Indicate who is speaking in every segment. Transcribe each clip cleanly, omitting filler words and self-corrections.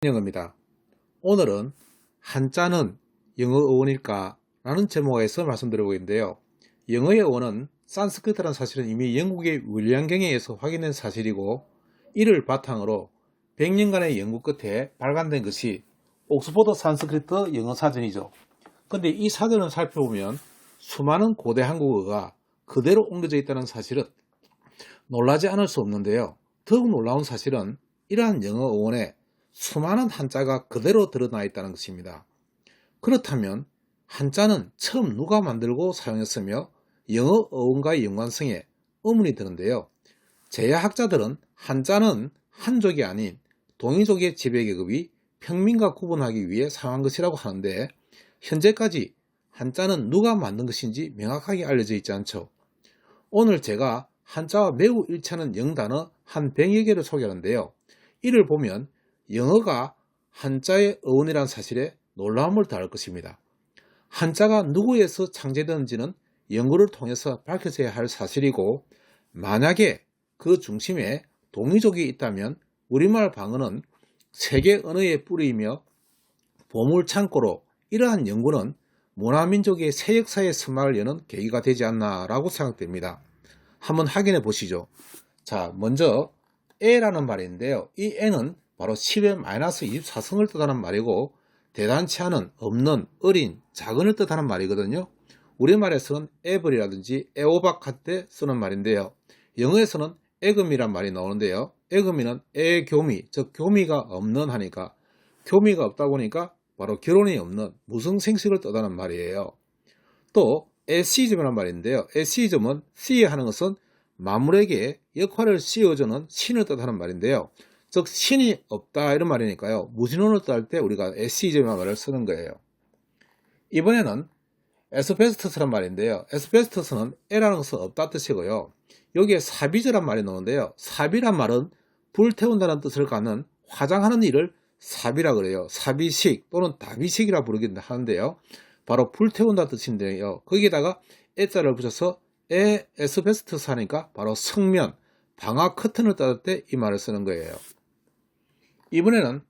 Speaker 1: 영어입니다. 오늘은 한자는 영어 어원일까? 라는 제목에서 말씀드려보겠는데요. 영어의 어원은 산스크리트라는 사실은 이미 영국의 윌리엄 경에 의해서 확인된 사실이고, 이를 바탕으로 100년간의 연구 끝에 발간된 것이 옥스퍼드 산스크리트 영어 사전이죠. 근데 이 사전을 살펴보면 수많은 고대 한국어가 그대로 옮겨져 있다는 사실은 놀라지 않을 수 없는데요. 더욱 놀라운 사실은 이러한 영어 어원에 수많은 한자가 그대로 드러나 있다는 것입니다. 그렇다면 한자는 처음 누가 만들고 사용했으며 영어 어원과의 연관성에 의문이 드는데요. 제야학자들은 한자는 한족이 아닌 동이족의 지배계급이 평민과 구분하기 위해 사용한 것이라고 하는데, 현재까지 한자는 누가 만든 것인지 명확하게 알려져 있지 않죠. 오늘 제가 한자와 매우 일치하는 영단어 한 100여 개를 소개하는데요. 이를 보면 영어가 한자의 어원이라는 사실에 놀라움을 더할 것입니다. 한자가 누구에서 창제되는지는 연구를 통해서 밝혀져야 할 사실이고, 만약에 그 중심에 동이족이 있다면 우리말 방언은 세계 언어의 뿌리이며 보물창고로, 이러한 연구는 문화민족의 새 역사의 서막을 여는 계기가 되지 않나라고 생각됩니다. 한번 확인해 보시죠. 자, 먼저 애라는 말인데요. 이 애는 바로 10의 마이너스 24성을 뜻하는 말이고, 대단치 않은, 없는, 어린, 작은을 뜻하는 말이거든요. 우리말에서는 에버리라든지 에오박할 때 쓰는 말인데요. 영어에서는 에그미란 말이 나오는데요. 에그미는 애교미, 즉 교미가 없는 하니까, 교미가 없다 보니까 바로 결혼이 없는 무성생식을 뜻하는 말이에요. 또 에시즘이란 말인데요. 에시즘은 시하는 것은 만물에게 역할을 씌워주는 신을 뜻하는 말인데요. 즉 신이 없다 이런 말이니까요. 무신론을 뜻할 때 우리가 에시즘이라는 말을 쓰는 거예요. 이번에는 에스베스토스란 말인데요. 에스베스토스는 에라는 것은 없다 뜻이고요. 여기에 사비즈란 말이 나오는데요. 사비란 말은 불태운다는 뜻을 갖는 화장하는 일을 사비라 그래요. 사비식 또는 다비식이라 부르긴 하는데요. 바로 불태운다 뜻인데요. 거기에다가 에자를 붙여서 에스베스토스 하니까 바로 성면, 방화 커튼을 뜻할 때 이 말을 쓰는 거예요. 이번에는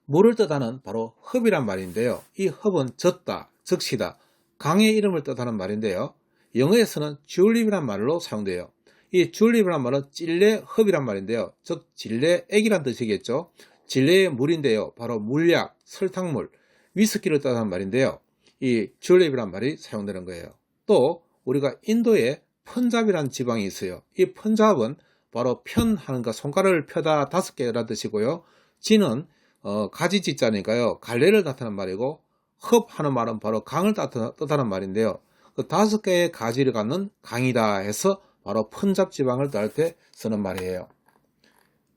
Speaker 1: 물을 뜻하는 바로 흡이란 말인데요. 이 흡은 젖다, 적시다, 강의 이름을 뜻하는 말인데요. 영어에서는 줄립이란 말로 사용돼요. 이 줄립이란 말은 찔레 흡이란 말인데요. 즉 진레액이란 뜻이겠죠. 진레의 물인데요. 바로 물약, 설탕물, 위스키를 뜻하는 말인데요. 이 줄립이란 말이 사용되는 거예요. 또 우리가 인도에 펀잡이라는 지방이 있어요. 이 펀잡은 바로 편하는 거, 손가락을 펴다 5개라는 뜻이고요. 지는 가지지자니까요. 갈래를 나타내는 말이고, 흡하는 말은 바로 강을 뜻하는 말인데요. 그 5개의 가지를 갖는 강이다 해서 바로 펀잡 지방을 뜻할 때 쓰는 말이에요.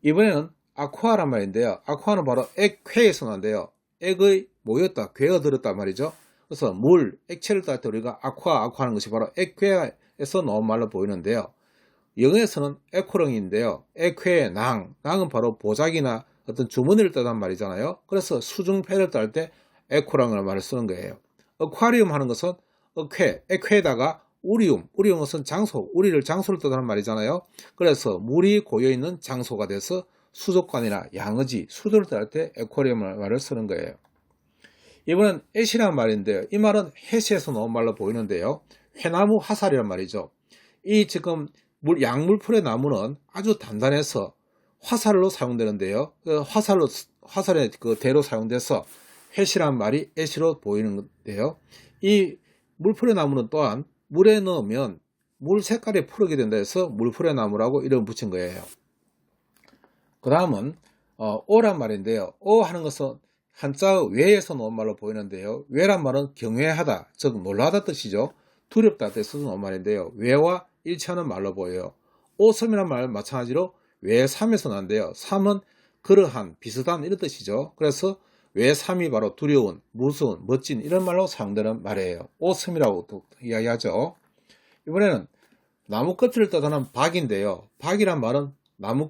Speaker 1: 이번에는 아쿠아란 말인데요. 아쿠아는 바로 액쾌에서 나는데요. 액의 모였다, 괴어들었다 말이죠. 그래서 물, 액체를 뜻할 때 우리가 아쿠아 하는 것이 바로 액괴에서 나온 말로 보이는데요. 영어에서는 에코렁인데요. 에퀘의 낭은 바로 보자기나 어떤 주머니를 뜻하는 말이잖아요. 그래서 수중패를 뜻할 때 에코랑이라는 말을 쓰는 거예요. 어쿠아리움 하는 것은 에퀘에다가 우리움은 장소, 우리를 장소를 뜻하는 말이잖아요. 그래서 물이 고여있는 장소가 돼서 수족관이나 양어지, 수조를 뜻할 때 에쿠아리움 말을 쓰는 거예요. 이번엔 애시라는 말인데요. 이 말은 해시에서 나온 말로 보이는데요. 회나무 화살이란 말이죠. 이 지금 약물풀의 나무는 아주 단단해서 화살로 사용되는데요. 화살의 그 대로 사용돼서 해시란 말이 애시로 보이는데요. 이 물풀의 나무는 또한 물에 넣으면 물 색깔이 푸르게 된다 해서 물풀의 나무라고 이름 붙인 거예요. 그 다음은 오란 말인데요. 오 하는 것은 한자 외에서 나온 말로 보이는데요. 외란 말은 경외하다, 즉 놀라다 뜻이죠. 두렵다 뜻에서 나온 말인데요. 외와 일치하는 말로 보여요. 오섬이란 말 마찬가지로 외삼에서 나는데요. 삼은 그러한, 비슷한 이런 뜻이죠. 그래서 외삼이 바로 두려운, 무서운, 멋진 이런 말로 사용되는 말이에요. 오섬이라고 또 이야기하죠. 이번에는 나무 껍질을 뜻하는 박인데요. 박이란 말은 나무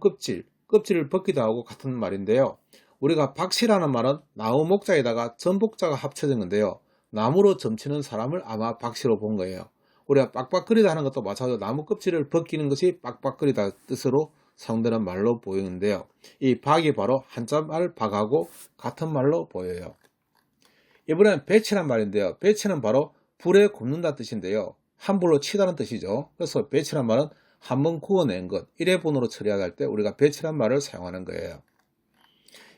Speaker 1: 껍질을 벗기도 하고 같은 말인데요. 우리가 박씨라는 말은 나무 목자에다가 전복자가 합쳐진 건데요. 나무로 점치는 사람을 아마 박씨로 본 거예요. 우리가 빡빡거리다 하는 것도 마찬가지로 나무 껍질을 벗기는 것이 빡빡거리다 뜻으로 사용되는 말로 보이는데요. 이 박이 바로 한자말 박하고 같은 말로 보여요. 이번엔 배치란 말인데요. 배치는 바로 불에 굽는다 뜻인데요. 함불로 치다는 뜻이죠. 그래서 배치란 말은 한번 구워낸 것, 일회분으로 처리할 때 우리가 배치란 말을 사용하는 거예요.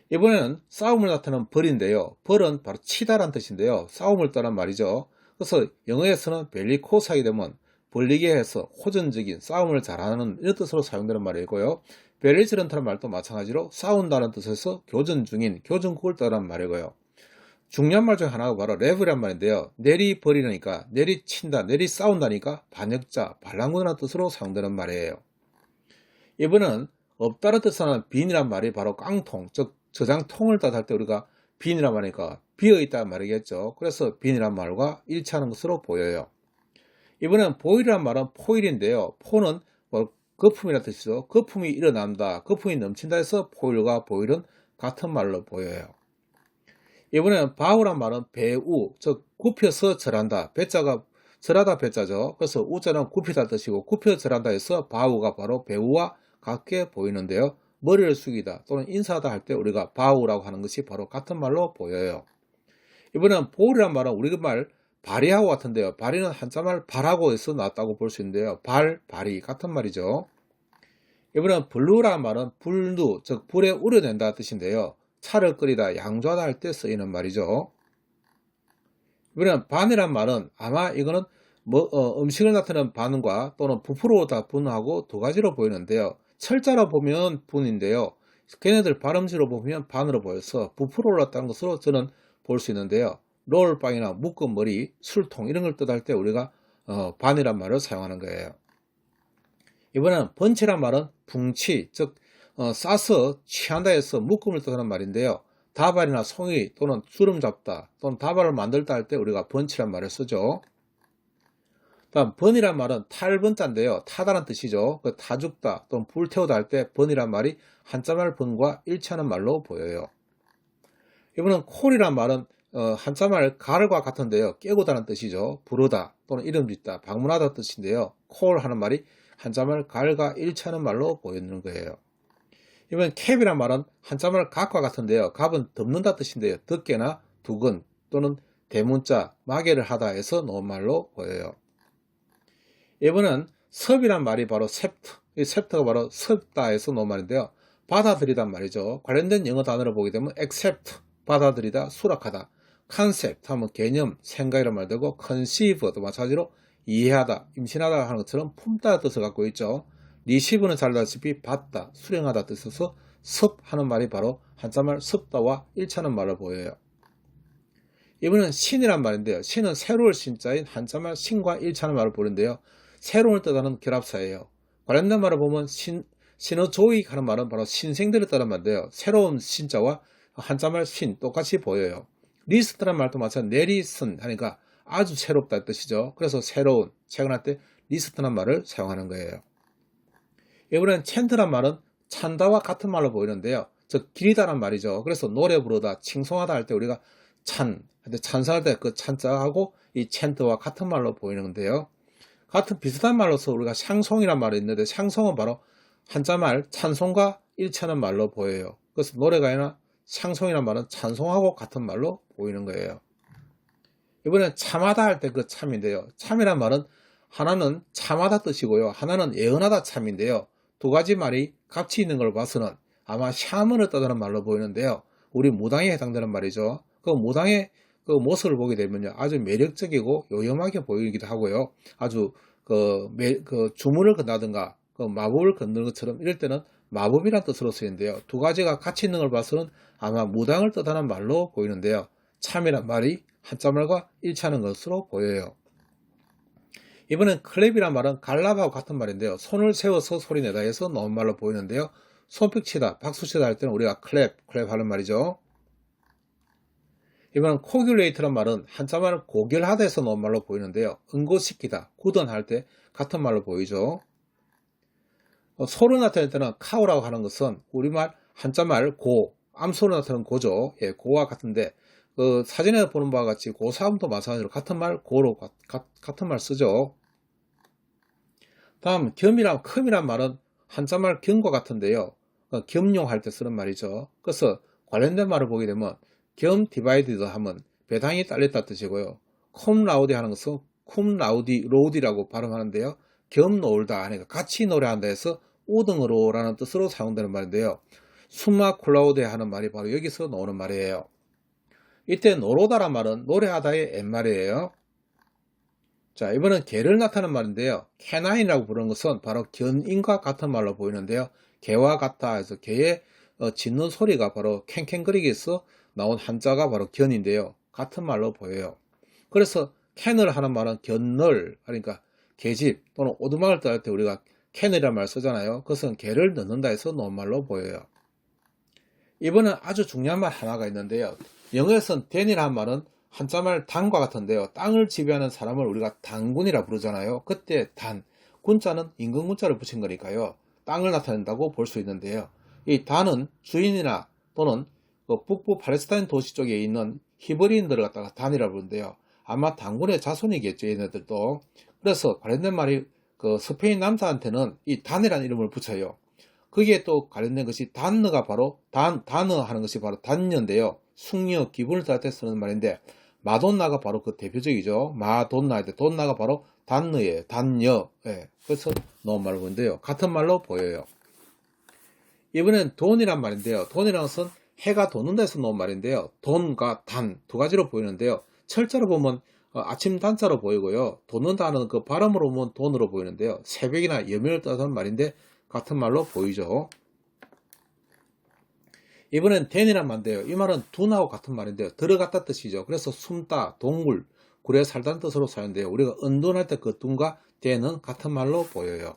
Speaker 1: 이번에는 싸움을 나타내는 벌인데요. 벌은 바로 치다란 뜻인데요. 싸움을 떠난 말이죠. 그래서 영어에서는 벨리코스하게 되면 벌리게 해서 호전적인 싸움을 잘하는 이런 뜻으로 사용되는 말이고요. 벨리지런트라는 말도 마찬가지로 싸운다는 뜻에서 교전 중인, 교전국을 떠난 말이고요. 중요한 말 중 하나가 바로 레브란 말인데요. 내리버리니까, 내리친다, 내리싸운다니까 반역자, 반란군이라는 뜻으로 사용되는 말이에요. 이번은 없다는 뜻하는 빈이란 말이 바로 깡통, 즉 저장통을 뜻할 때 우리가 빈이란 말이니까 비어있다는 말이겠죠. 그래서 빈이란 말과 일치하는 것으로 보여요. 이번엔 보일이란 말은 포일인데요. 포는 거품이라는 뜻이죠. 거품이 일어난다, 거품이 넘친다 해서 포일과 보일은 같은 말로 보여요. 이번에는 바우란 말은 배우, 즉 굽혀서 절한다. 배자가 절하다 배자죠. 그래서 우자는 굽히다 뜻이고 굽혀 절한다 해서 바우가 바로 배우와 같게 보이는데요. 머리를 숙이다 또는 인사하다 할 때 우리가 바우라고 하는 것이 바로 같은 말로 보여요. 이번엔 보울이란 말은 우리말 발이하고 같은데요. 발이는 한자말 발하고 해서 나왔다고 볼 수 있는데요. 발, 발이 같은 말이죠. 이번엔 블루란 말은 불누, 즉 불에 우려낸다 뜻인데요. 차를 끓이다, 양조하다 할 때 쓰이는 말이죠. 이번엔 반이란 말은 아마 이거는 음식을 나타내는 반과 또는 부풀어오다 분하고 두 가지로 보이는데요. 철자로 보면 분인데요. 걔네들 발음지로 보면 반으로 보여서 부풀어 올랐다는 것으로 저는 볼 수 있는데요. 롤빵이나 묶은 머리, 술통 이런 걸 뜻할 때 우리가 반이란 말을 사용하는 거예요. 이번에는 번치란 말은 붕치, 즉 싸서 취한다 해서 묶음을 뜻하는 말인데요. 다발이나 송이 또는 주름 잡다 또는 다발을 만들다 할 때 우리가 번치란 말을 쓰죠. 다음 번이란 말은 탈번자인데요. 타다란 뜻이죠. 그 타죽다 또는 불태우다 할 때 번이란 말이 한자말 번과 일치하는 말로 보여요. 이번엔 콜이란 말은 한자말 가을과 같은데요. 깨고다는 뜻이죠. 부르다 또는 이름 짓다, 방문하다 뜻인데요. 콜 하는 말이 한자말 가을과 일치하는 말로 보이는 거예요. 이번 캡이란 말은 한자말 갑과 같은데요. 갑은 덮는다 뜻인데요. 덮개나 두근 또는 대문자, 마개를 하다 해서 놓은 말로 보여요. 이번은 섭이란 말이 바로 셉트, 이 셉트가 바로 섭다 해서 놓은 말인데요. 받아들이단 말이죠. 관련된 영어 단어를 보게 되면 accept, 받아들이다, 수락하다, concept 하면 개념, 생각이란 말 되고 conceive도 마찬가지로 이해하다, 임신하다 하는 것처럼 품다 뜻을 갖고 있죠. receive는 잘 알다시피 받다, 수령하다 뜻에서 섭 하는 말이 바로 한자말 섭다와 일치하는 말을 보여요. 이번엔 신이란 말인데요. 신은 새로울 신자인 한자말 신과 일치하는 말을 보는데요. 새로운 뜻하는 결합사예요. 관련된 말을 보면 신어조익 하는 말은 바로 신생들을 뜻하는 말인데요. 새로운 신자와 한자말 신 똑같이 보여요. 리스트란 말도 마찬가지로 내리슨 하니까 아주 새롭다 뜻이죠. 그래서 새로운, 최근할 때 리스트란 말을 사용하는 거예요. 이번엔 챈트란 말은 찬다와 같은 말로 보이는데요. 즉 기리다란 말이죠. 그래서 노래 부르다, 칭송하다 할 때 우리가 찬송할 때 그 찬자하고 이 챈트와 같은 말로 보이는 건데요. 같은 비슷한 말로서 우리가 샹송이란 말이 있는데 샹송은 바로 한자말 찬송과 일치하는 말로 보여요. 그래서 노래가 아니라 샹송이란 말은 찬송하고 같은 말로 보이는 거예요. 이번엔 참하다 할 때 그 참인데요. 참이란 말은 하나는 참하다 뜻이고요. 하나는 예언하다 참인데요. 두 가지 말이 같이 있는 걸 봐서는 아마 샤먼을 뜻하는 말로 보이는데요. 우리 무당에 해당되는 말이죠. 그 무당의 그 모습을 보게 되면요. 아주 매력적이고 요염하게 보이기도 하고요. 아주 그 주문을 건다든가 그 마법을 건드는 것처럼 이럴 때는 마법이란 뜻으로 쓰이는데요. 두 가지가 같이 있는 걸 봐서는 아마 무당을 뜻하는 말로 보이는데요. 참이란 말이 한자말과 일치하는 것으로 보여요. 이번엔 클랩이란 말은 갈라하고 같은 말인데요. 손을 세워서 소리내다 해서 나온 말로 보이는데요. 손뼉치다, 박수치다 할 때는 우리가 클랩 하는 말이죠. 이번엔 코귤레이트란 말은 한자말 고결하다 해서 나온 말로 보이는데요. 응고시키다, 굳은할 때 같은 말로 보이죠. 소를 나타낼 때는 카우라고 하는 것은 우리말 한자말 고, 암소를 나타내는 고죠. 예, 고와 같은데 사진에 보는 바와 같이 고사음도 마찬가지로 같은 말 고로 같은 말 쓰죠. 다음 겸이란 큼이란 말은 한자말 겸과 같은데요. 겸용할 때 쓰는 말이죠. 그래서 관련된 말을 보게 되면 겸 디바이디드 하면 배당이 딸렸다 뜻이고요. 콤 라우디 하는 것은 쿰 라우디 로디라고 발음하는데요. 겸 놀다 하니까 같이 노래한다 해서 우등으로 라는 뜻으로 사용되는 말인데요. 숨마 콜라우데 하는 말이 바로 여기서 나오는 말이에요. 이때 노로다란 말은 노래하다의 옛말이에요. 자, 이번엔 개를 나타내는 말인데요. 캐나인이라고 부르는 것은 바로 견인과 같은 말로 보이는데요. 개와 같다 해서 개의 짖는 소리가 바로 캥캥거리기에서 나온 한자가 바로 견인데요. 같은 말로 보여요. 그래서 캔을 하는 말은 견널, 그러니까 개집 또는 오두막을 떠날 때 우리가 캔이라는 말 쓰잖아요. 그것은 개를 넣는다 해서 놓은 말로 보여요. 이번엔 아주 중요한 말 하나가 있는데요. 영어에서는 댄이라는 말은 한자말 단과 같은데요. 땅을 지배하는 사람을 우리가 단군이라 부르잖아요. 그때 단, 군자는 임금군자를 붙인 거니까요. 땅을 나타낸다고 볼 수 있는데요. 이 단은 주인이나 또는 북부 팔레스타인 도시 쪽에 있는 히브리인들을 갖다가 단이라 부르는데요. 아마 단군의 자손이겠죠. 얘네들도. 그래서 관련된 말이 스페인 남자한테는 이 단이라는 이름을 붙여요. 거기에 또 관련된 것이 단어가 바로 단어 하는 것이 바로 단녀인데요. 숙녀, 기분을 따를 때 쓰는 말인데 마돈나가 바로 그 대표적이죠. 마돈나 할 때 돈나가 바로 단어예요. 단녀. 예. 그래서 넣은 말을 보는데요. 같은 말로 보여요. 이번엔 돈이란 말인데요. 돈이라는 것은 해가 돋는다 해서 넣은 말인데요. 돈과 단 두 가지로 보이는데요. 철자로 보면 아침 단자로 보이고요. 돋는다는 그 발음으로 보면 돈으로 보이는데요. 새벽이나 여명을 뜻하는 말인데 같은 말로 보이죠. 이번엔 댄이란 말인데요. 이 말은 둔하고 같은 말인데요. 들어갔다 뜻이죠. 그래서 숨다, 동굴, 굴에 살다는 뜻으로 사용돼요. 우리가 은둔할 때 그 둔과 댄은 같은 말로 보여요.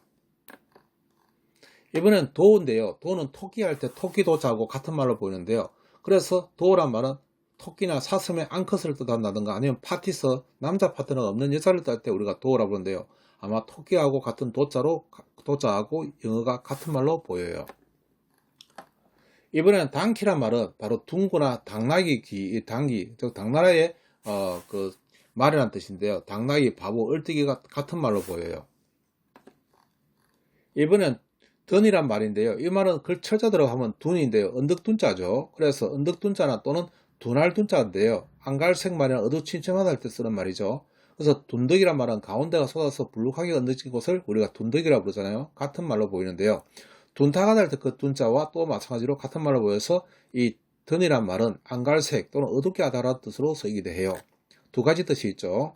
Speaker 1: 이번엔 도인데요. 도는 토끼할 때 토끼도자하고 같은 말로 보이는데요. 그래서 도란 말은 토끼나 사슴의 앙컷을 뜻한다든가 아니면 파티서, 남자 파트너가 없는 여자를 뜻할 때 우리가 도라고 부르는데요. 아마 토끼하고 같은 도자하고 영어가 같은 말로 보여요. 이번에는 당키란 말은 바로 둥구나 당나귀 당기, 즉 당나라의 말이라는 뜻인데요. 당나귀, 바보, 얼뜨기가 같은 말로 보여요. 이번엔 던이란 말인데요. 이 말은 글 철자대로 하면 둔인데요. 언덕둔자죠. 그래서 언덕둔자나 또는 둔할둔자인데요. 안갈색 말이나 어두침침하다 할 때 쓰는 말이죠. 그래서 둔덕이란 말은 가운데가 쏟아서 불룩하게 얹어진 곳을 우리가 둔덕이라고 부르잖아요. 같은 말로 보이는데요. 둔타가 될 때 그 둔자와 또 마찬가지로 같은 말로 보여서 이 던이란 말은 안갈색 또는 어둡게 하다라는 뜻으로 쓰이기도 해요. 두 가지 뜻이 있죠.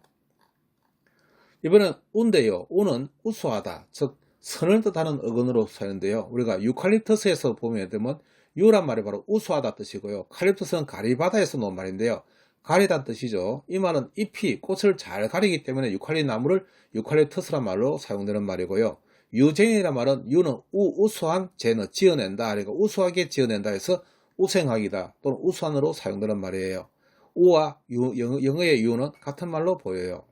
Speaker 1: 이번엔 우인데요. 우는 우수하다, 즉 선을 뜻하는 어근으로 사용되는데요. 우리가 유칼립터스에서 보면 되면 유란 말이 바로 우수하다 뜻이고요. 칼립터스는 가리바다에서 나온 말인데요. 가리다는 뜻이죠. 이 말은 잎이 꽃을 잘 가리기 때문에 유칼립 나무를 유칼립터스란 말로 사용되는 말이고요. 유쟁이란 말은 유는 우수한 재는 지어낸다. 그러니까 우수하게 지어낸다 해서 우생학이다 또는 우수한으로 사용되는 말이에요. 우와 영어의 유는 같은 말로 보여요.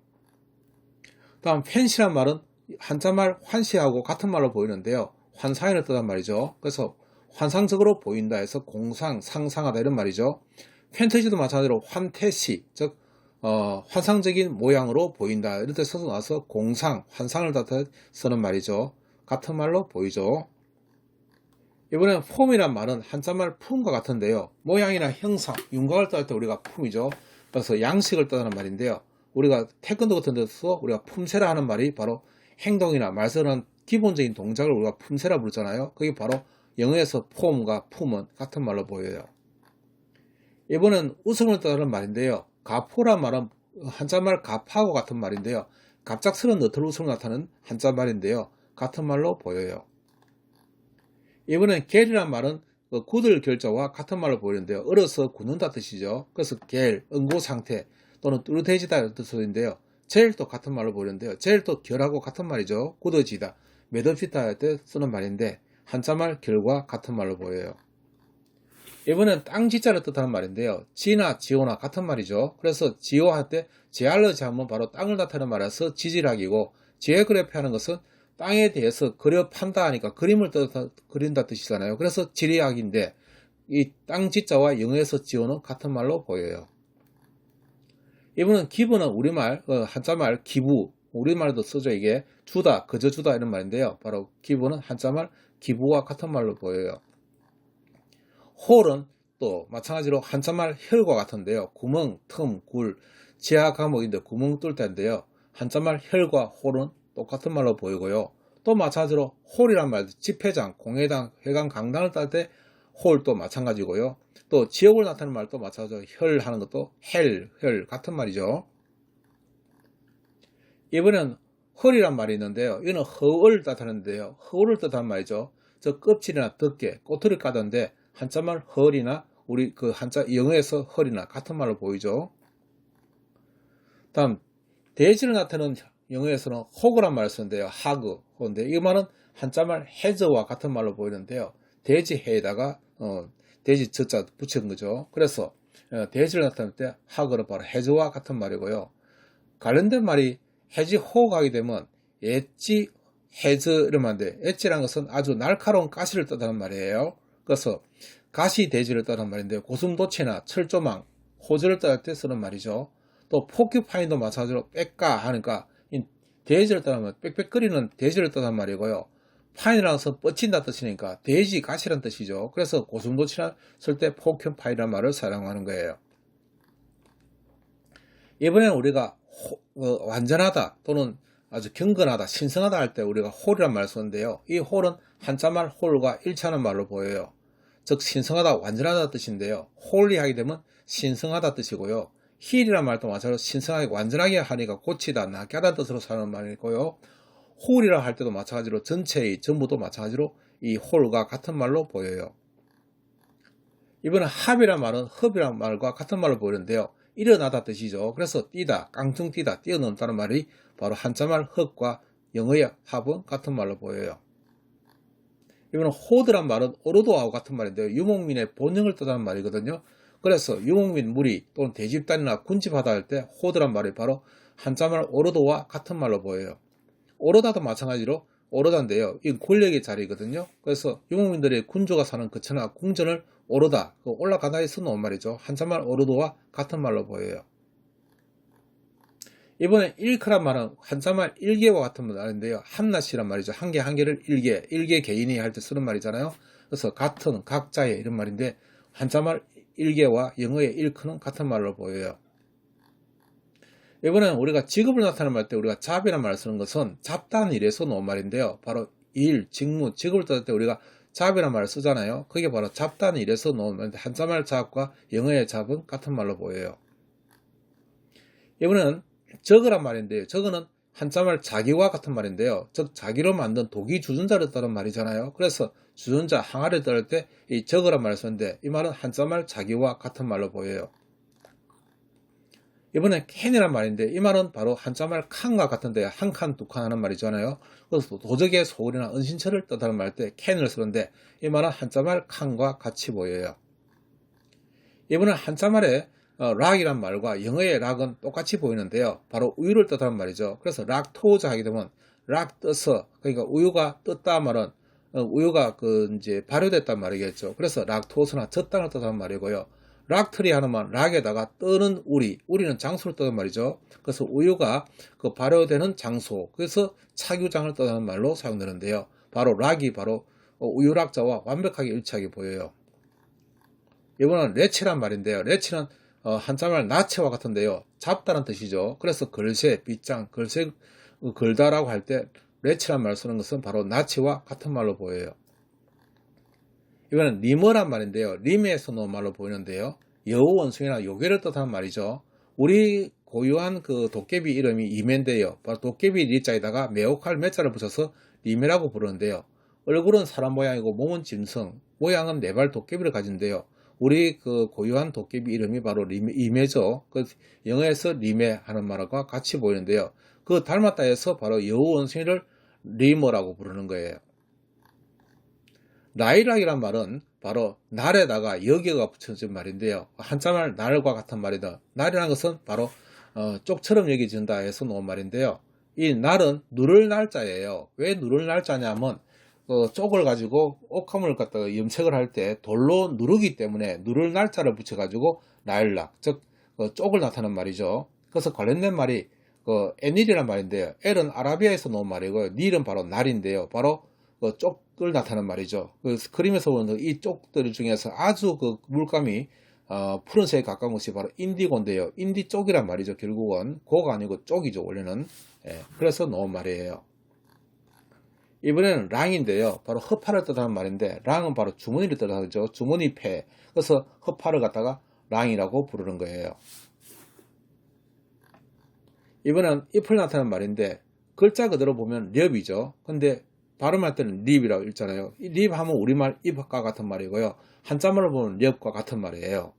Speaker 1: 다음 팬시란 말은 한자말 환시하고 같은 말로 보이는데요. 환상을 뜻한 말이죠. 그래서 환상적으로 보인다 해서 공상, 상상하다 이런 말이죠. 팬터지도 마찬가지로 환태시, 즉 환상적인 모양으로 보인다 이런 뜻에서 나와서 공상, 환상을 쓰는 말이죠. 같은 말로 보이죠. 이번엔 폼이란 말은 한자말 품과 같은데요. 모양이나 형상, 윤곽을 뜻할 때 우리가 품이죠. 그래서 양식을 뜻하는 말인데요. 우리가 태권도 같은 데서 우리가 품새라 하는 말이 바로 행동이나 말쓰는 기본적인 동작을 우리가 품새라 부르잖아요. 그게 바로 영어에서 폼과 품은 같은 말로 보여요. 이번엔 웃음을 뜻하는 말인데요. 가포란 말은 한자말 가파하고 같은 말인데요. 갑작스러운 너털 웃음을 나타내는 한자말인데요. 같은 말로 보여요. 이번엔 겔이란 말은 굳을 결자와 같은 말로 보이는데요. 얼어서 굳는다 뜻이죠. 그래서 겔, 응고 상태 또는 뚜렷해지다 뜻인데요. 젤도 같은 말로 보이는데요. 젤도 결하고 같은 말이죠. 굳어지다, 매듭지다 할 때 쓰는 말인데 한자말 결과 같은 말로 보여요. 이번엔 땅지자를 뜻하는 말인데요. 지나 지오나 같은 말이죠. 그래서 지오 할 때 제알러지 하면 바로 땅을 나타내는 말이라서 지질학이고 지에그래피 하는 것은 땅에 대해서 그려 판다 하니까 그림을 그린다 뜻이잖아요. 그래서 지리학인데 이 땅지자와 영어에서 지오는 같은 말로 보여요. 이번은 기부는 우리말 한자말 기부, 우리말도 쓰죠. 이게 주다, 그저 주다 이런 말인데요. 바로 기부는 한자말 기부와 같은 말로 보여요. 홀은 또 마찬가지로 한자말 혈과 같은데요. 구멍, 틈, 굴, 지하 감옥인데 구멍 뚫을 때인데요. 한자말 혈과 홀은 똑같은 말로 보이고요. 또 마찬가지로 홀이란 말도 집회장, 공회당, 회관, 강당을 딸 때 홀도 마찬가지고요. 또 지역을 나타내는 말도 마찬가지로 혈 하는 것도 혈 같은 말이죠. 이번엔 헐이란 말이 있는데요. 이거는 허을 뜻하는데요. 허울을 뜻하는 말이죠. 저 껍질이나 덮개, 꼬투리 까던데 한자말 헐이나 우리 그 한자 영어에서 헐이나 같은 말로 보이죠. 다음 돼지를 나타내는 영어에서는 호그란 말을 쓰는데요. 하그, 호인데 이 말은 한자말 해저와 같은 말로 보이는데요. 돼지 해에다가 돼지 저자 붙인 거죠. 그래서 돼지를 나타낼 때 하그는 바로 해저와 같은 말이고요. 관련된 말이 해지호 가게 되면 엣지 해저 이러면 안 돼. 엣지라는 것은 아주 날카로운 가시를 뜻하는 말이에요. 그래서 가시 돼지를 뜻하는 말인데 고슴도치나 철조망, 호저를 뜻할 때 쓰는 말이죠. 또 포큐파인도 마찬가지로 빽까 하니까 돼지를 뜻하면 빽빽거리는 돼지를 뜻하는 말이고요. 파인이라는 것은 뻗친다 뜻이니까 돼지 가시라는 뜻이죠. 그래서 고슴도치나 쓸 때 포큐파인이라는 말을 사용하는 거예요. 이번에는 우리가 완전하다 또는 아주 경건하다, 신성하다 할 때 우리가 홀이란 말을 쓰는데요. 이 홀은 한자말 홀과 일치하는 말로 보여요. 즉 신성하다, 완전하다 뜻인데요. 홀리 하게 되면 신성하다 뜻이고요. 힐이란 말도 마찬가지로 신성하게 완전하게 하니까 고치다, 낫게 하다 뜻으로 사용하는 말이고요. 홀이라 할 때도 마찬가지로 전체의 전부도 마찬가지로 이 홀과 같은 말로 보여요. 이번엔 합이란 말은 흡이란 말과 같은 말로 보이는데요. 일어나다 뜻이죠. 그래서 뛰다, 깡통 뛰다, 뛰어넘다는 말이 바로 한자말 흡과 영어의 합은 같은 말로 보여요. 이번엔 호드란 말은 오르도하고 같은 말인데요. 유목민의 본능을 뜻하는 말이거든요. 그래서 유목민 무리 또는 대집단이나 군집하다 할 때 호드란 말이 바로 한자말 오르도와 같은 말로 보여요. 오르다도 마찬가지로 오르다인데요. 이 권력의 자리거든요. 그래서 유목민들의 군주가 사는 거처나 궁전을 오르다, 올라가다에 쓰는 말이죠. 한자말 오르도와 같은 말로 보여요. 이번에 일크란 말은 한자말 일개와 같은 말인데요. 한낱이란 말이죠. 한 개 한 개를 일개 개인이 할 때 쓰는 말이잖아요. 그래서 같은, 각자의 이런 말인데 한자말 일개와 영어의 일크는 같은 말로 보여요. 이번에는 우리가 직업을 나타내는 말 때 우리가 잡이라는 말을 쓰는 것은 잡다는 일에서 놓은 말인데요. 바로 일, 직무, 직업을 뜻할 때 우리가 잡이라는 말을 쓰잖아요. 그게 바로 잡다는 일에서 놓은 말인데 한자말 잡과 영어의 잡은 같은 말로 보여요. 이번에는 적으란 말인데요. 적어는 한자말 자기와 같은 말인데요. 즉 자기로 만든 독이 주전자를 따른 말이잖아요. 그래서 주전자 항아리를 따를 때 이 적으란 말을 쓰는데 이 말은 한자말 자기와 같은 말로 보여요. 이번엔 캔이란 말인데 이 말은 바로 한자말 칸과 같은데 한 칸, 두 칸 하는 말이잖아요. 그래서 도적의 소울이나 은신처를 뜻하는 말 때 캔을 쓰는데 이 말은 한자말 칸과 같이 보여요. 이번엔 한자말에 락이란 말과 영어의 락은 똑같이 보이는데요. 바로 우유를 뜻하는 말이죠. 그래서 락토즈 하게 되면 락 떠서 그러니까 우유가 떴다 말은 우유가 이제 발효됐단 말이겠죠. 그래서 락토스나 젖당을 뜻하는 말이고요. 락트리 하는 말, 락에다가 뜨는 우리는 장소를 뜻하는 말이죠. 그래서 우유가 그 발효되는 장소, 그래서 착유장을 뜻하는 말로 사용되는데요. 바로 락이 바로 우유락자와 완벽하게 일치하게 보여요. 이번은 레치란 말인데요. 레치는 한자말 나체와 같은데요. 잡다는 뜻이죠. 그래서 걸새, 빗장, 걸새, 걸다라고 할 때 레치란 말을 쓰는 것은 바로 나체와 같은 말로 보여요. 이거는 리머란 말인데요. 림에서 놓은 말로 보이는데요. 여우 원숭이나 요괴를 뜻하는 말이죠. 우리 고유한 그 도깨비 이름이 이매인데요. 바로 도깨비 리자에다가 매혹할 매자를 붙여서 리매라고 부르는데요. 얼굴은 사람 모양이고 몸은 짐승, 모양은 네발 도깨비를 가진데요. 우리 그 고유한 도깨비 이름이 바로 이매죠. 그 영어에서 리매 하는 말과 같이 보이는데요. 그 닮았다 해서 바로 여우 원숭이를 리머라고 부르는 거예요. 라이락이란 말은 바로 날에다가 여기가 붙여진 말인데요. 한자말 날과 같은 말이다. 날이라는 것은 바로 쪽처럼 여겨진다 해서 놓은 말인데요. 이 날은 누를 날짜예요. 왜 누를 날짜냐면 쪽을 가지고 옥함을 갖다가 염색을 할 때 돌로 누르기 때문에 누를 날짜를 붙여가지고 날락, 즉 쪽을 나타내는 말이죠. 그래서 관련된 말이 엔닐이란 말인데요. 엘은 아라비아에서 놓은 말이고요. 닐은 바로 날인데요. 바로 그 쪽을 나타내는 말이죠. 그래서 그림에서 보는 이 쪽들 중에서 아주 그 물감이 푸른색에 가까운 것이 바로 인디고인데요. 인디 쪽이란 말이죠. 결국은 고가 아니고 쪽이죠. 원래는. 예, 그래서 놓은 말이에요. 이번에는 랑인데요. 바로 허파를 뜻하는 말인데 랑은 바로 주머니를 뜻하죠. 주머니 폐. 그래서 허파를 갖다가 랑이라고 부르는 거예요. 이번엔 잎을 나타내는 말인데 글자 그대로 보면 렵이죠. 근데 발음할 때는 립이라고 읽잖아요. 이 립 하면 우리말 잎과 같은 말이고요. 한자말로 보면 렵과 같은 말이에요.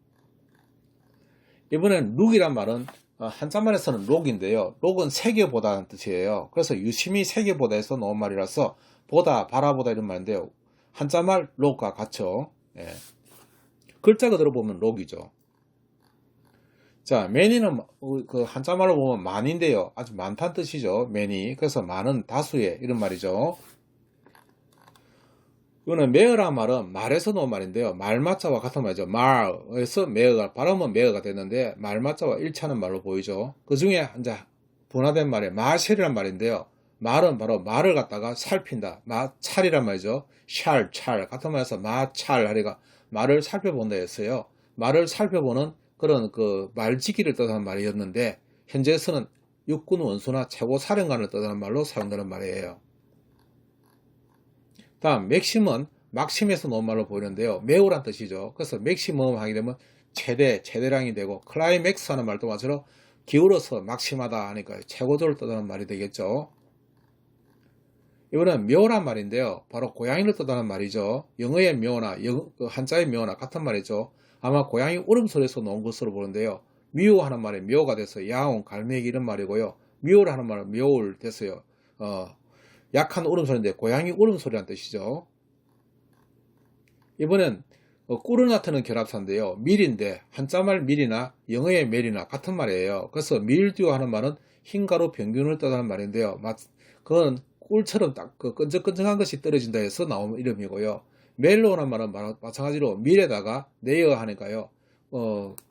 Speaker 1: 이번엔 룩이란 말은 한자말에서는 록인데요. 록은 새겨보다는 뜻이에요. 그래서 유심히 새겨보다에서 나온 말이라서 보다, 바라보다 이런 말인데요. 한자말 록과 같죠. 예. 글자 그대로 보면 록이죠. 자, many는 그 한자말로 보면 많인데요. 아주 많다는 뜻이죠. many. 그래서 많은, 다수의 이런 말이죠. 이거는 mare란 말은 말에서 나온 말인데요. 말맞자와 같은 말이죠. 말에서 mare가, 발음은 mare가 됐는데 말맞자와 일치하는 말로 보이죠. 그 중에 이제 분화된 말이 마샬이란 말인데요. 말은 바로 말을 갖다가 살핀다. 마찰이란 말이죠. 샬, 찰. 같은 말에서 마찰 하리가 말을 살펴본다 했어요. 말을 살펴보는 그런 그 말지기를 뜻하는 말이었는데 현재에서는 육군 원수나 최고 사령관을 뜻하는 말로 사용되는 말이에요. 다음 맥심은 막심에서 나온 말로 보이는데요. 매우란 뜻이죠. 그래서 맥시멈 하게 되면 최대, 최대량이 되고 클라이맥스 하는 말도 마찬가지로 기울어서 막심하다 하니까 최고조를 뜻하는 말이 되겠죠. 이번엔 묘란 말인데요. 바로 고양이를 뜻하는 말이죠. 영어의 묘나 한자의 묘나 같은 말이죠. 아마 고양이 울음소리에서 나온 것으로 보는데요. 미호하는 말이 묘가 돼서 야옹, 갈매기 이런 말이고요. 미호를 하는 말은 묘울 됐어요. 약한 울음소리인데 고양이 울음소리란 뜻이죠. 이번엔 꿀을 나타내는 결합사인데요. 밀인데 한자말 밀이나 영어의 멜이나 같은 말이에요. 그래서 밀듀 하는 말은 흰가루 병균을 뜻하는 말인데요. 그건 꿀처럼 딱 그 끈적끈적한 것이 떨어진다 해서 나온 이름이고요. 멜로라는 말은 마찬가지로 밀에다가 내어 하니까요.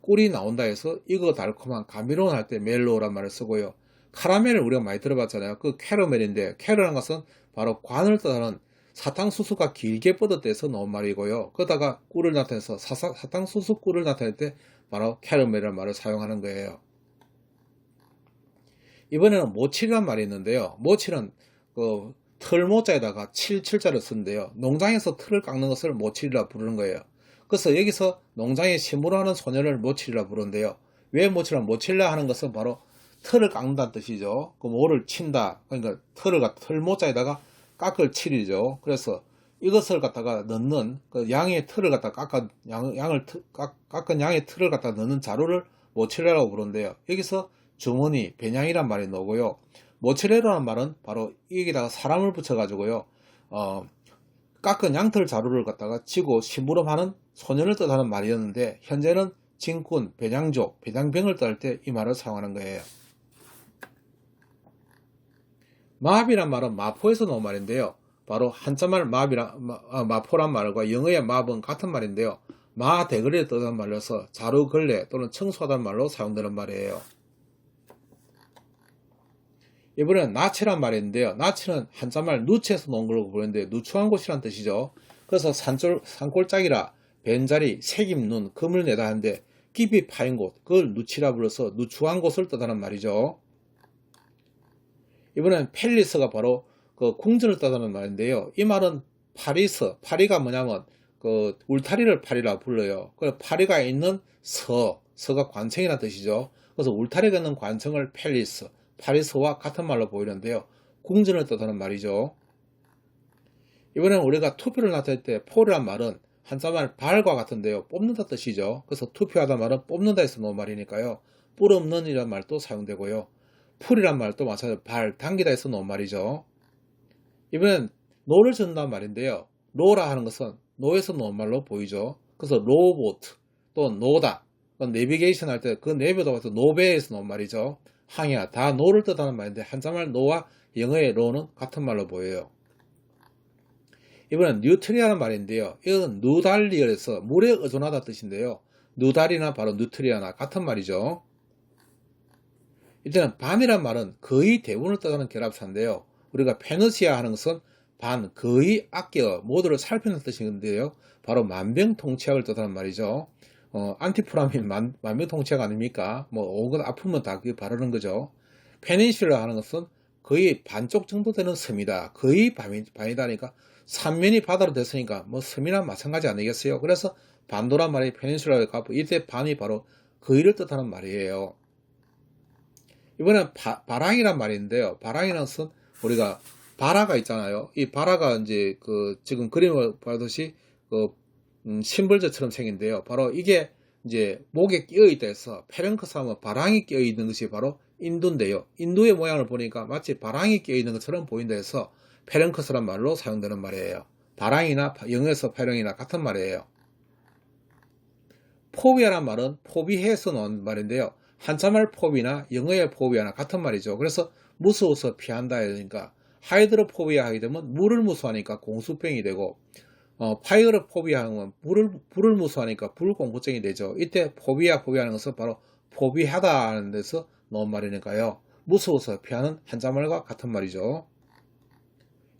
Speaker 1: 꿀이 나온다 해서 이거 달콤한 감미로운 할 때 멜로란 말을 쓰고요. 카라멜을 우리가 많이 들어봤잖아요. 그 캐러멜인데 캐러라는 것은 바로 관을 뜻하는 사탕수수가 길게 뻗어대서 나온 말이고요. 그러다가 꿀을 나타내서 사탕수수 꿀을 나타낼 때 바로 캐러멜이라는 말을 사용하는 거예요. 이번에는 모칠이란 말이 있는데요. 모칠은 그 털모자에다가 칠자를 쓰는데요. 농장에서 틀을 깎는 것을 모칠이라 부르는 거예요. 그래서 여기서 농장에 심부름하는 소년을 모칠이라 부르는데요. 왜 모칠라 하는 것은 바로 틀을 깎는다는 뜻이죠. 그 모를 친다. 그러니까 털모자에다가 깎을 칠이죠. 그래서 이것을 갖다가 넣는 그 양의 틀을 갖다가 깎은 양의 틀을 갖다가 넣는 자루를 모칠레라고 부르는데요. 여기서 주머니, 배냥이란 말이 나오고요. 모칠레라는 말은 바로 여기다가 사람을 붙여가지고요. 깎은 양털 자루를 갖다가 치고 심부름하는 소년을 뜻하는 말이었는데 현재는 진군, 배냥족, 배냥병을 뜻할 때 이 말을 사용하는 거예요. 마합이란 말은 마포에서 나온 말인데요. 바로 한자말 마포란 말과 영어의 마법은 같은 말인데요. 마대걸이를 뜻하는 말로서 자루 걸레 또는 청소하다는 말로 사용되는 말이에요. 이번엔 나치란 말인데요. 나치는 한자말 누치에서 나온 걸로 보이는데 누추한 곳이란 뜻이죠. 그래서 산골짜기라 벤자리, 색임눈, 금을 내다 하는데 깊이 파인 곳, 그걸 누치라 불러서 누추한 곳을 뜻하는 말이죠. 이번엔 팰리스가 바로 그 궁전을 뜻하는 말인데요. 이 말은 파리가 뭐냐면 그 울타리를 파리라 불러요. 그 파리가 있는 서가 관청이라는 뜻이죠. 그래서 울타리가 있는 관청을 팰리스, 파리서와 같은 말로 보이는데요. 궁전을 뜻하는 말이죠. 이번엔 우리가 투표를 나타낼 때 포란 말은 한자말 발과 같은데요. 뽑는다 뜻이죠. 그래서 투표하다 말은 뽑는다 해서 놓은 말이니까요. 뿔 없는 이란 말도 사용되고요. 풀이란 말도 마찬가지로 당기다 해서 놓은 말이죠. 이번엔 노를 짓는다는 말인데요. 노라 하는 것은 노에서 놓은 말로 보이죠. 그래서 로보트 또 노다 내비게이션 할 때 그 내비도 같은 노베에서 놓은 말이죠. 항야 다 노를 뜻하는 말인데 한자말 노와 영어의 로는 같은 말로 보여요. 이번엔 뉴트리아는 말인데요. 이건 누달리얼에서 물에 의존하다 뜻인데요. 누달이나 바로 뉴트리아나 같은 말이죠. 이때는 밤이란 말은 거의 대부분을 뜻하는 결합사인데요. 우리가 페르시아 하는 것은 반, 거의 아껴, 모두를 살피는 뜻인데요. 바로 만병통치약을 뜻하는 말이죠. 안티프라민 만병통치약 아닙니까? 뭐, 오건 아프면 다 그게 바르는 거죠. 페니실라 하는 것은 거의 반쪽 정도 되는 섬이다. 거의 반이다 하니까 삼면이 바다로 됐으니까 뭐 섬이나 마찬가지 아니겠어요? 그래서 반도란 말이 페닌슐라를 갖고 이때 반이 바로 거의를 뜻하는 말이에요. 이번엔 바랑이란 말인데요. 바랑이라는 것은 우리가 바라가 있잖아요. 이 바라가 이제 지금 그림을 보듯이 심벌저처럼 생긴데요. 바로 이게 이제 목에 끼어 있다 해서 페렁크스 하면 바랑이 끼어 있는 것이 바로 인두인데요. 인두의 모양을 보니까 마치 바랑이 끼어 있는 것처럼 보인다 해서 페렁크스란 말로 사용되는 말이에요. 바랑이나 영어에서 페렁이나 같은 말이에요. 포비아란 말은 포비해서 나온 말인데요. 한자말 포비나 영어의 포비아나 같은 말이죠. 그래서 무서워서 피한다 하니까 하이드로포비아 하게 되면 물을 무서워하니까 공수병이 되고 파이어로포비아 하면 불을 무서워하니까 불공포증이 되죠. 이때 포비아는 것은 바로 포비하다 하는 데서 나온 말이니까요. 무서워서 피하는 한자말과 같은 말이죠.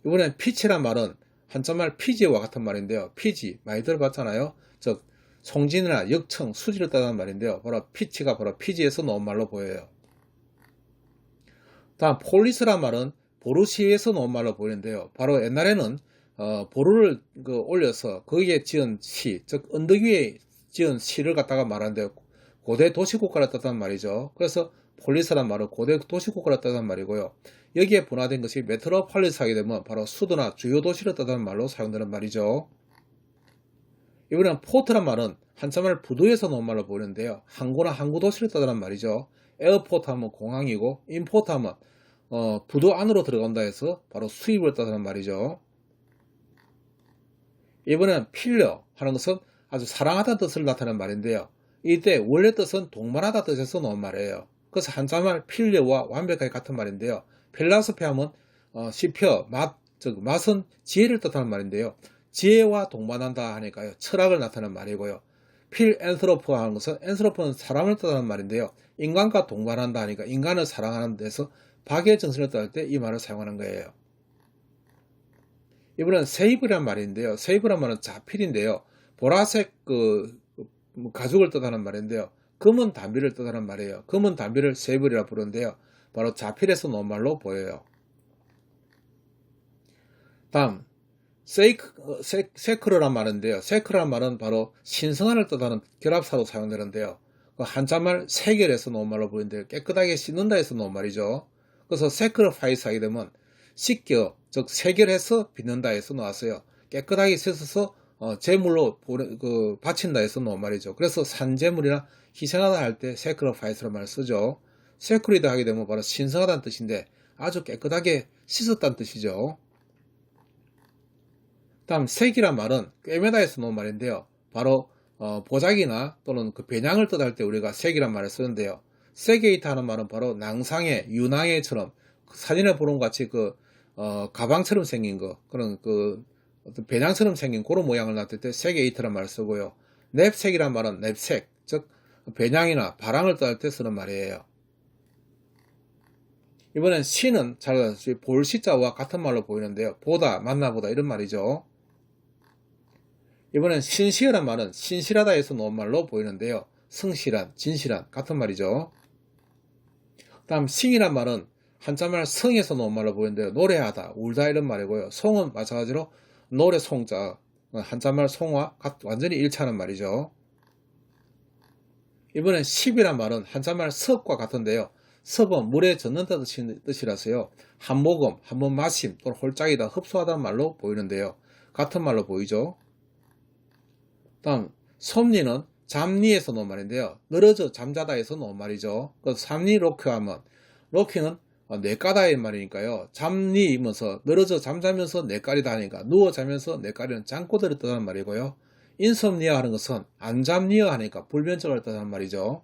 Speaker 1: 이번엔 피치란 말은 한자말 피지와 같은 말인데요. 피지 많이 들어봤잖아요. 즉 송진이나 역청, 수지를 뜻하는 말인데요. 바로 피치가 바로 피지에서 나온 말로 보여요. 다음 폴리스란 말은 보루시에서 나온 말로 보이는데요. 바로 옛날에는 보루를 올려서 거기에 지은 시, 즉 언덕 위에 지은 시를 갖다가 말하는데 고대 도시국가를 뜻하는 말이죠. 그래서 폴리스란 말은 고대 도시국가를 뜻하는 말이고요. 여기에 분화된 것이 메트로폴리스 하게 되면 바로 수도나 주요 도시를 뜻하는 말로 사용되는 말이죠. 이번엔 포트란 말은 한자말 부두에서 나온 말로 보이는데요. 항구나 항구 도시를 뜻하는 말이죠. 에어포트 하면 공항이고 임포트 하면 부두 안으로 들어간다 해서 바로 수입을 뜻하는 말이죠. 이번엔 필러 하는 것은 아주 사랑하다는 뜻을 나타내는 말인데요. 이때 원래 뜻은 동반하다 뜻에서 나온 말이에요. 그래서 한자말 필러와 완벽하게 같은 말인데요. 필라소피 하면 시표, 즉 맛은 지혜를 뜻하는 말인데요. 지혜와 동반한다 하니까요. 철학을 나타내는 말이고요. 필엔스로프 하는 것은 엔스로프는 사람을 뜻하는 말인데요. 인간과 동반한다 하니까 인간을 사랑하는 데서 박의 정신을 뜻할 때 이 말을 사용하는 거예요. 이번엔 세이브란 말인데요. 세이브란 말은 자필인데요. 보라색 가죽을 뜻하는 말인데요. 검은 담비를 뜻하는 말이에요. 검은 담비를 세이브리라 부르는데요. 바로 자필에서 나온 말로 보여요. 다음 세크르란 말인데요. 세크르란 말은 바로 신성한을 뜻하는 결합사로 사용되는데요. 한자말 세결에서 나온 말로 보이는데요. 깨끗하게 씻는다 해서 나온 말이죠. 그래서 세크르파이스 하게 되면 씻겨, 즉 세결해서 빚는다 해서 나왔어요. 깨끗하게 씻어서 제물로 바친다 해서 나온 말이죠. 그래서 산제물이나 희생하다 할 때 세크르파이스라는 말을 쓰죠. 세크리드 하게 되면 바로 신성하다는 뜻인데 아주 깨끗하게 씻었다는 뜻이죠. 다음 색이란 말은 꿰매다에서 나온 말인데요. 바로 보자기나 또는 배냥을 뜻할 때 우리가 색이란 말을 쓰는데요. 세게이타 하는 말은 바로 낭상의 유낭의처럼 사진에 보는 것 같이 가방처럼 생긴 그런 어떤 배낭처럼 생긴 그런 모양을 나타낼 때 세게이트란 말을 쓰고요. 넵색이란 말은 넵색, 즉 배냥이나 바랑을 뜻할 때 쓰는 말이에요. 이번엔 시는 잘 볼시자와 같은 말로 보이는데요. 보다, 만나보다 이런 말이죠. 이번엔 신시란 말은 신실하다에서 나온 말로 보이는데요. 성실한, 진실한 같은 말이죠. 다음 싱이란 말은 한자말 성에서 나온 말로 보이는데요. 노래하다, 울다 이런 말이고요. 송은 마찬가지로 노래 송자, 한자말 송과 완전히 일치하는 말이죠. 이번엔 십이란 말은 한자말 섭과 같은데요. 섭은 물에 젖는다는 뜻이라서요. 한 모금, 한 번 마심 또는 홀짝이다, 흡수하다는 말로 보이는데요. 같은 말로 보이죠. 다음 섭리는 잠리에서 나온 말인데요. 늘어져 잠자다에서 나온 말이죠. 삼리 로크 하면 로키는 내까다의 말이니까요. 잠리면서 늘어져 잠자면서 내까리다 하니까 누워 자면서 내까리는 잠꼬대를 뜻하는 말이고요. 인섭리아 하는 것은 안잠리아 하니까 불면증을 뜻하는 말이죠.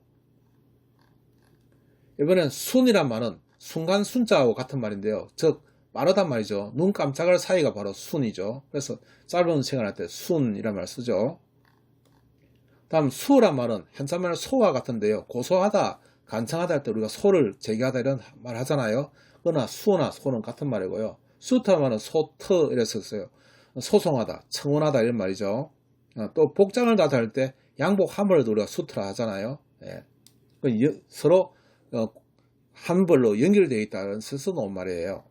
Speaker 1: 이번엔 순이란 말은 순간 순자하고 같은 말인데요. 즉 빠르단 말이죠. 눈 깜짝할 사이가 바로 순이죠. 그래서 짧은 시간 할 때 순이란 말 쓰죠. 다음 수란 말은 한자말 소와 같은데요. 고소하다, 간청하다 할 때 우리가 소를 제기하다 이런 말 하잖아요. 그러나 수나 소는 같은 말이고요. 수트란 말은 소트 이랬었어요. 소송하다, 청원하다 이런 말이죠. 또 복장을 다 할 때 양복 한 벌도 우리가 수트라 하잖아요. 예. 서로 한 벌로 연결되어 있다는 뜻으로 놓은 말이에요.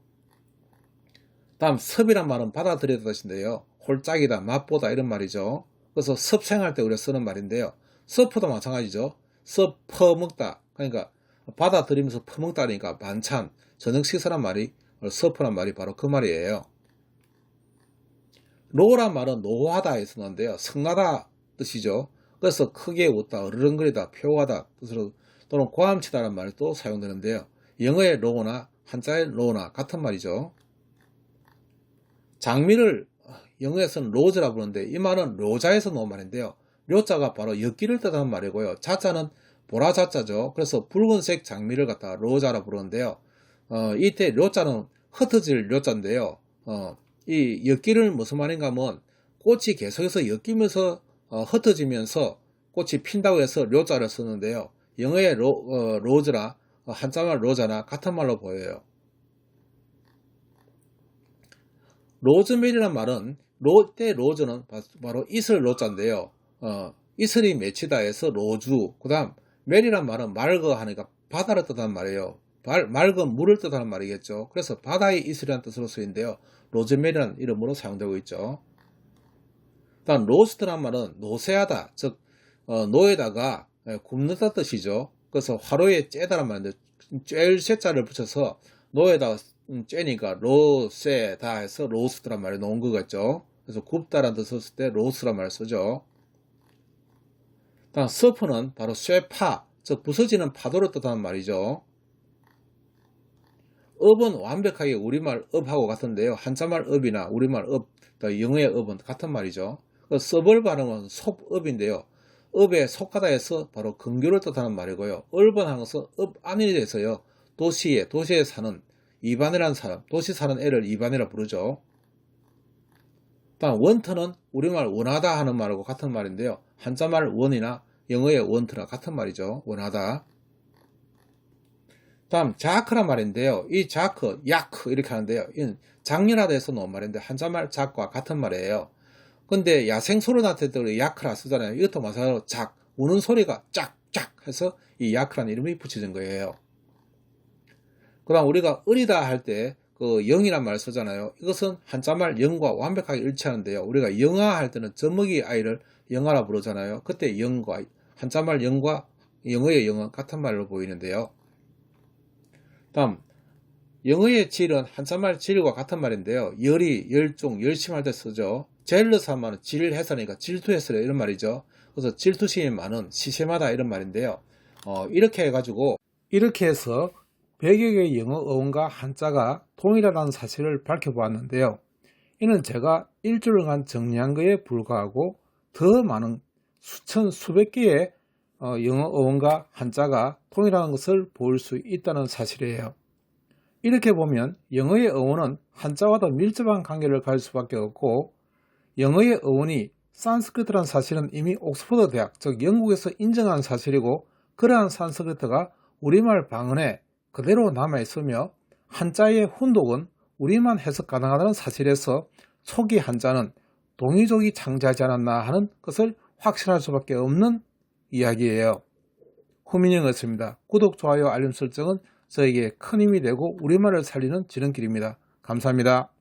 Speaker 1: 다음 섭이란 말은 받아들이다 뜻인데요. 홀짝이다, 맛보다 이런 말이죠. 그래서 섭생할 때 우리가 쓰는 말인데요. 서프도 마찬가지죠. 섭 퍼먹다. 그러니까 받아들이면서 퍼먹다니까 반찬, 저녁 식사란 말이 서프란 말이 바로 그 말이에요. 로란 말은 노하다에 쓰는데요. 성나다 뜻이죠. 그래서 크게 웃다, 어르렁거리다, 표하다 뜻으로 또는 고함치다라는 말도 사용되는데요. 영어의 로나 한자의 로나 같은 말이죠. 장미를 영어에서는 로즈라 부르는데 이 말은 로자에서 나온 말인데요. 료자가 바로 엿기를 뜻하는 말이고요. 자자는 보라자자죠. 그래서 붉은색 장미를 갖다가 로자라 부르는데요. 이때 료자는 흩어질 료자인데요. 이 엿기를 무슨 말인가 하면 꽃이 계속해서 엮이면서 흩어지면서 꽃이 핀다고 해서 료자를 쓰는데요. 영어의 로즈나 한자말 로자나 같은 말로 보여요. 로즈메리란 말은 로즈는 바로 이슬 로자인데요. 이슬이 맺히다 해서 로주. 그 다음 메리란 말은 맑어 하니까 바다를 뜻하는 말이에요. 맑은 물을 뜻하는 말이겠죠. 그래서 바다의 이슬이라는 뜻으로 쓰이는데요. 로즈메리라는 이름으로 사용되고 있죠. 다음 로스트란 말은 노세하다, 즉 노에다가 굽는다 뜻이죠. 그래서 화로에 째다란 말인데 쬐을 쇠자를 붙여서 노에다가 째니까 로세다 해서 로스트란 말이 나온 것 같죠. 그래서 굽다란 뜻을 쓸 때 로스란 말을 쓰죠. 다음 서프는 바로 쇠파, 즉 부서지는 파도를 뜻하는 말이죠. 업은 완벽하게 우리말 업하고 같은데요. 한자말 업이나 우리말 업, 영어의 업은 같은 말이죠. 서벌 발음은 속업인데요. 업에 속하다 해서 바로 근교를 뜻하는 말이고요. 얼번한 것은 업 안에 대해서요. 도시에 사는 이반이라는 사람, 도시 사는 애를 이반이라 부르죠. 다음 원터는 우리말 원하다 하는 말하고 같은 말인데요. 한자말 원이나 영어의 원트나 같은 말이죠. 원하다. 다음 자크란 말인데요. 이 자크, 야크 이렇게 하는데요. 이는 장렬하다 해서 나온 말인데 한자말 작과 같은 말이에요. 근데 야생 소리 나타낼 때 우리 야크라 쓰잖아요. 이것도 마찬가지로 작, 우는 소리가 짝짝 해서 이 야크라는 이름이 붙여진 거예요. 그 다음 우리가 어리다 할 때 그 영이란 말을 쓰잖아요. 이것은 한자말 영과 완벽하게 일치하는데요. 우리가 영아 할 때는 젖먹이 아이를 영아라 부르잖아요. 그때 영과 한자말 영과 영어의 영은 같은 말로 보이는데요. 다음 영어의 질은 한자말 질과 같은 말인데요. 열이, 열중, 열심할 때 쓰죠. 젤러스한 말은 질해서니까 질투해서 이런 말이죠. 그래서 질투심이 많은, 시샘하다 이런 말인데요. 이렇게 해가지고 이렇게 해서 100여 개의 영어 어원과 한자가 통일하다는 사실을 밝혀보았는데요. 이는 제가 일주일간 정리한 것에 불과하고 더 많은 수천, 수백 개의 영어 어원과 한자가 통일하는 것을 볼 수 있다는 사실이에요. 이렇게 보면 영어의 어원은 한자와도 밀접한 관계를 가질 수밖에 없고 영어의 어원이 산스크리트라는 사실은 이미 옥스퍼드 대학, 즉 영국에서 인정한 사실이고 그러한 산스크리트가 우리말 방언에 그대로 남아있으며 한자의 훈독은 우리만 해석 가능하다는 사실에서 초기 한자는 동이족이 창제하지 않았나 하는 것을 확신할 수밖에 없는 이야기예요. 후민영이었습니다. 구독, 좋아요, 알림 설정은 저에게 큰 힘이 되고 우리말을 살리는 지름길입니다. 감사합니다.